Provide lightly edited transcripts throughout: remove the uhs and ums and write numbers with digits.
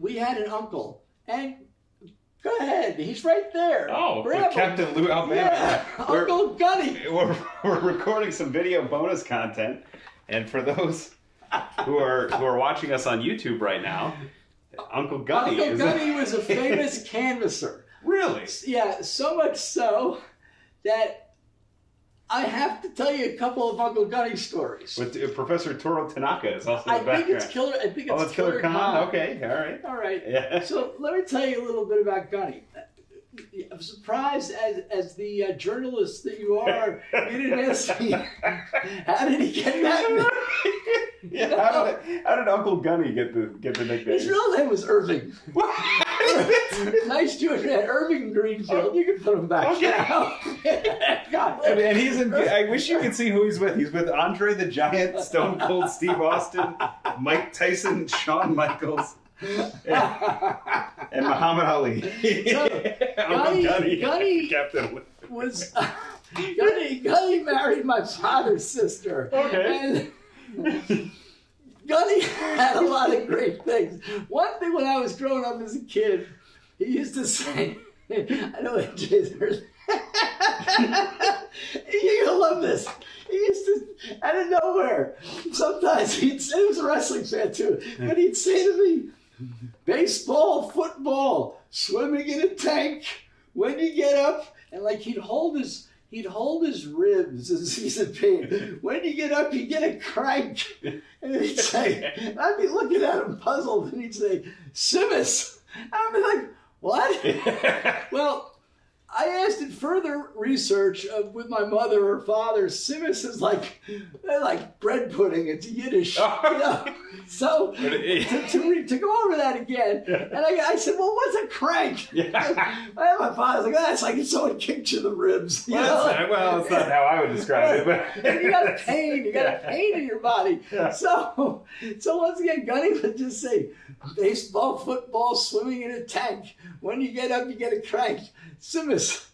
we had an uncle, and go ahead, he's right there. Oh, with Captain Lou Albano. Yeah, Uncle Gunny. We're recording some video bonus content, and for those who are watching us on YouTube right now, Uncle Gunny was a famous canvasser. Really? Yeah, so much so that I have to tell you a couple of Uncle Gunny stories. With Professor Toro Tanaka is also in the background. I think it's Killer Khan. Khan. Okay, all right. Yeah. So let me tell you a little bit about Gunny. I'm surprised, as the journalist that you are, you didn't ask me, how did he get that? Yeah, how did Uncle Gunny get the nickname? His real name was Irving. Nice Jewish man, Irving Greenfield. You can put him back. Okay. God. And he's in. I wish you could see who he's with. He's with Andre the Giant, Stone Cold Steve Austin, Mike Tyson, Shawn Michaels, and Muhammad Ali. Gunny Captain was Gunny married my father's sister. Okay. And Gunny had a lot of great things. One thing when I was growing up as a kid, he used to say, I know what Jay's heard. You're gonna love this. He used to, out of nowhere, sometimes he'd say, he was a wrestling fan too, but he'd say to me, baseball, football, swimming in a tank, when you get up, and like he'd hold his ribs as he's in pain. When you get up, you get a crank. And he'd say, and I'd be looking at him puzzled, and he'd say, Simus. I'd be like, what? Well, I asked in further research with my mother or father, Simus is like bread pudding. It's Yiddish. You know? So to go over that again, and I said, well, what's a crank? Yeah. My father's like, that's like someone kicked you in the ribs. Well, it's not how I would describe it. But and you got a pain. You got a pain in your body. Yeah. So once again, Gunny would just say, baseball, football, swimming in a tank. When you get up, you get a crank. Simus.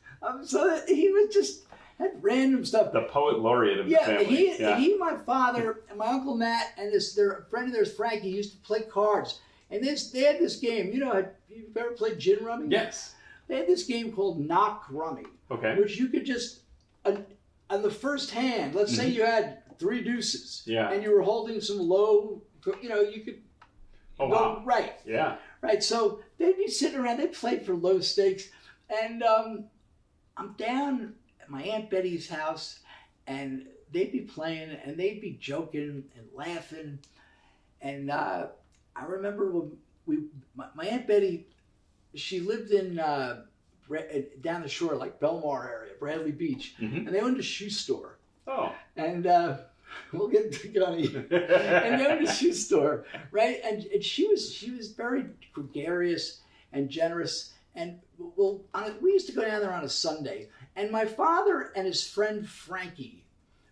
So that he was just had random stuff. The poet laureate of the family. He, my father, and my uncle Matt, and their friend of theirs, Frankie, used to play cards. And they had this game. You know, you've ever played gin rummy? Yes. They had this game called knock rummy. Okay. Which you could just on the first hand. Let's say you had 3 deuces. Yeah. And you were holding some low. You know, you could. Oh wow. Right. Yeah. Right. So they'd be sitting around. They played for low stakes. And I'm down at my Aunt Betty's house, and they'd be playing, and they'd be joking and laughing. And I remember when my Aunt Betty, she lived in down the shore, like Belmar area, Bradley Beach, and they owned a shoe store. Oh. And we'll get to Gunny. And they owned a shoe store, right? And she was very gregarious and generous. And we used to go down there on a Sunday, and my father and his friend Frankie,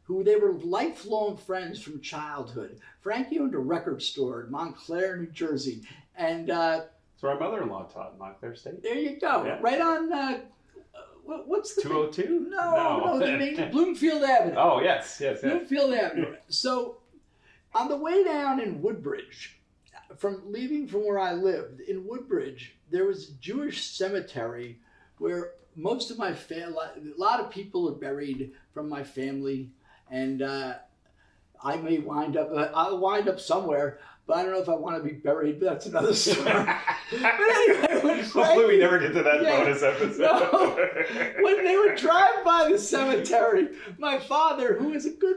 who they were lifelong friends from childhood. Frankie owned a record store in Montclair, New Jersey, and so our mother-in-law taught in Montclair State. There you go, yeah. Right on what's the 202? No, the name Bloomfield Avenue. Oh yes. Bloomfield Avenue. So on the way down in Woodbridge, leaving from where I lived in Woodbridge, there was a Jewish cemetery where most of my family, a lot of people are buried from my family, and I'll wind up somewhere, but I don't know if I want to be buried. That's another story. But anyway, hopefully we never get to that bonus episode. No, when they would drive by the cemetery, my father, he was a good.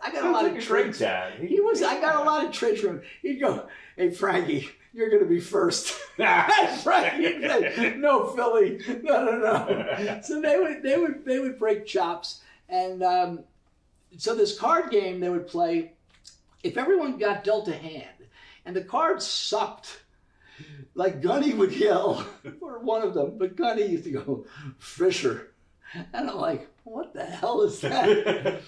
I got a lot of tricks. I got a lot of tricks from him. He'd go, "Hey Frankie, you're going to be first." Frankie said, "No, Philly, no." So they would break chops, and so this card game they would play. If everyone got dealt a hand, and the cards sucked, like Gunny would yell, or one of them, but Gunny used to go, "Fisher." And I'm like, what the hell is that?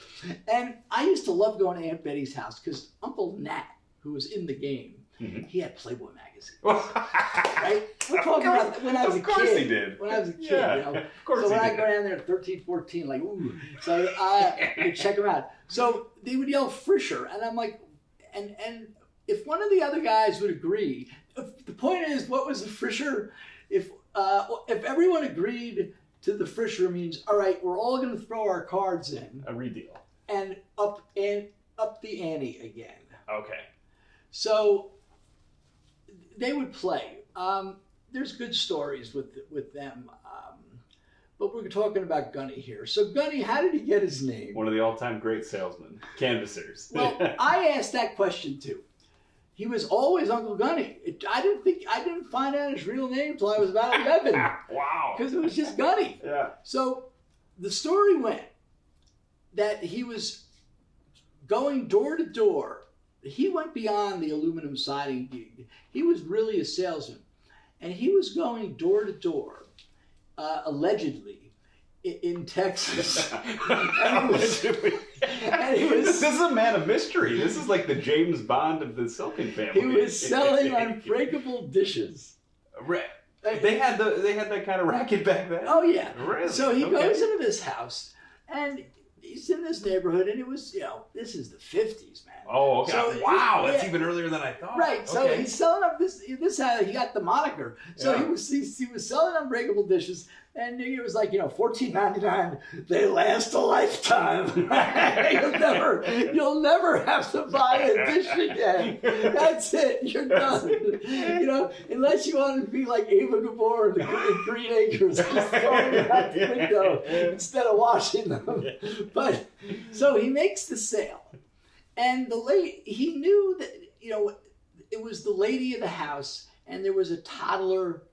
And I used to love going to Aunt Betty's house because Uncle Nat, who was in the game, he had Playboy magazine. Right? We're talking about when I was a kid. Of course he did. When I was a kid, you know. Of course so when I go down there at 13, 14, like, ooh. So I check them out. So they would yell Fisher. And I'm like, and if one of the other guys would agree, the point is, what was the Fisher? If everyone agreed to the Fisher means, all right, we're all going to throw our cards in. A redeal. And up the ante again. Okay. So they would play. There's good stories with them. But we're talking about Gunny here. So Gunny, how did he get his name? One of the all-time great salesmen, canvassers. Well, I asked that question too. He was always Uncle Gunny. I didn't find out his real name until I was about 11. Wow. Because it was just Gunny. Yeah. So the story went that he was going door to door. He went beyond the aluminum siding gig. He was really a salesman. And he was going door to door. Allegedly, in Texas. Allegedly. This is a man of mystery. This is like the James Bond of the Silken family. He was selling unbreakable dishes. They had that kind of racket back then. Oh yeah. Really? So he goes into this house, and he's in this neighborhood, and it was, this is the 50s, man. Oh, okay. So wow, that's even earlier than I thought. Right. So he's selling up this house. He got the moniker. So he was selling unbreakable dishes, and it was like $14.99. They last a lifetime. You'll never have to buy a dish again. That's it. You're done. Unless you want to be like Ava Gabor in Green Acres, just throwing them out the window instead of washing them. But so he makes the sale. And he knew that, it was the lady of the house, and there was a toddler,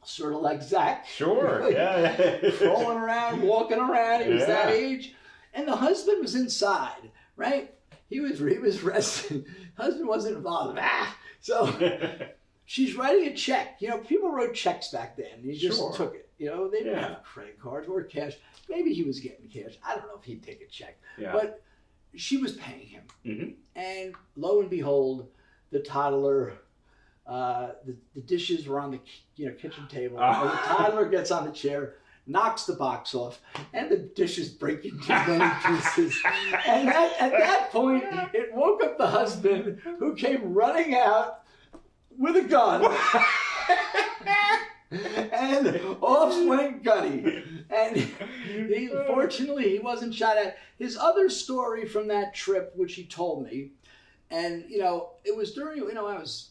sort of like Zach. Sure, yeah. Crawling around, walking around. He was that age. And the husband was inside, right? He was resting. Husband wasn't involved. So she's writing a check. People wrote checks back then. He just took it. They didn't have credit cards or cash. Maybe he was getting cash. I don't know if he'd take a check. Yeah. But she was paying him. Mm-hmm. And lo and behold, the toddler, the dishes were on the kitchen table. And the toddler gets on the chair, knocks the box off, and the dishes break into many pieces. And at that point, it woke up the husband, who came running out with a gun. And off went Gunny. And fortunately, he wasn't shot at. His other story from that trip, which he told me, and, it was during, I was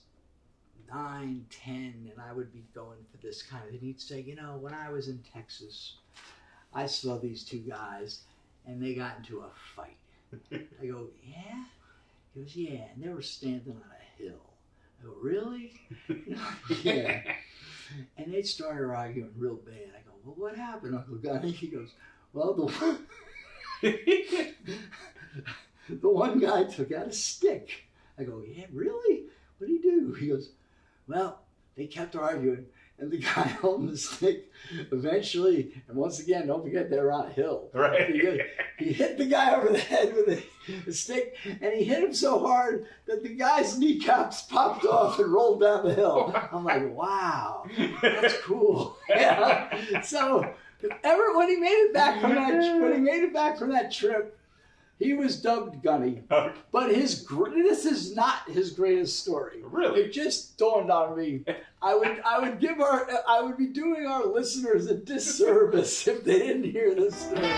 9, 10, and I would be going for this kind of thing. He'd say, when I was in Texas, I saw these two guys, and they got into a fight. I go, yeah? He goes, yeah, and they were standing on a hill. I go, really? Yeah. And they started arguing real bad. I go, well, what happened, Uncle Gunny? He goes, well, the one guy took out a stick. I go, yeah, really? What did he do? He goes, well, they kept arguing, and the guy holding the stick eventually, and once again, don't forget they're on a hill. Right. He hit the guy over the head with a stick, and he hit him so hard that the guy's kneecaps popped off and rolled down the hill. I'm like, wow, that's cool. Yeah. So when he made it back from that trip, he was dubbed Gunny. But this is not his greatest story. Really? It just dawned on me. I would be doing our listeners a disservice if they didn't hear this story.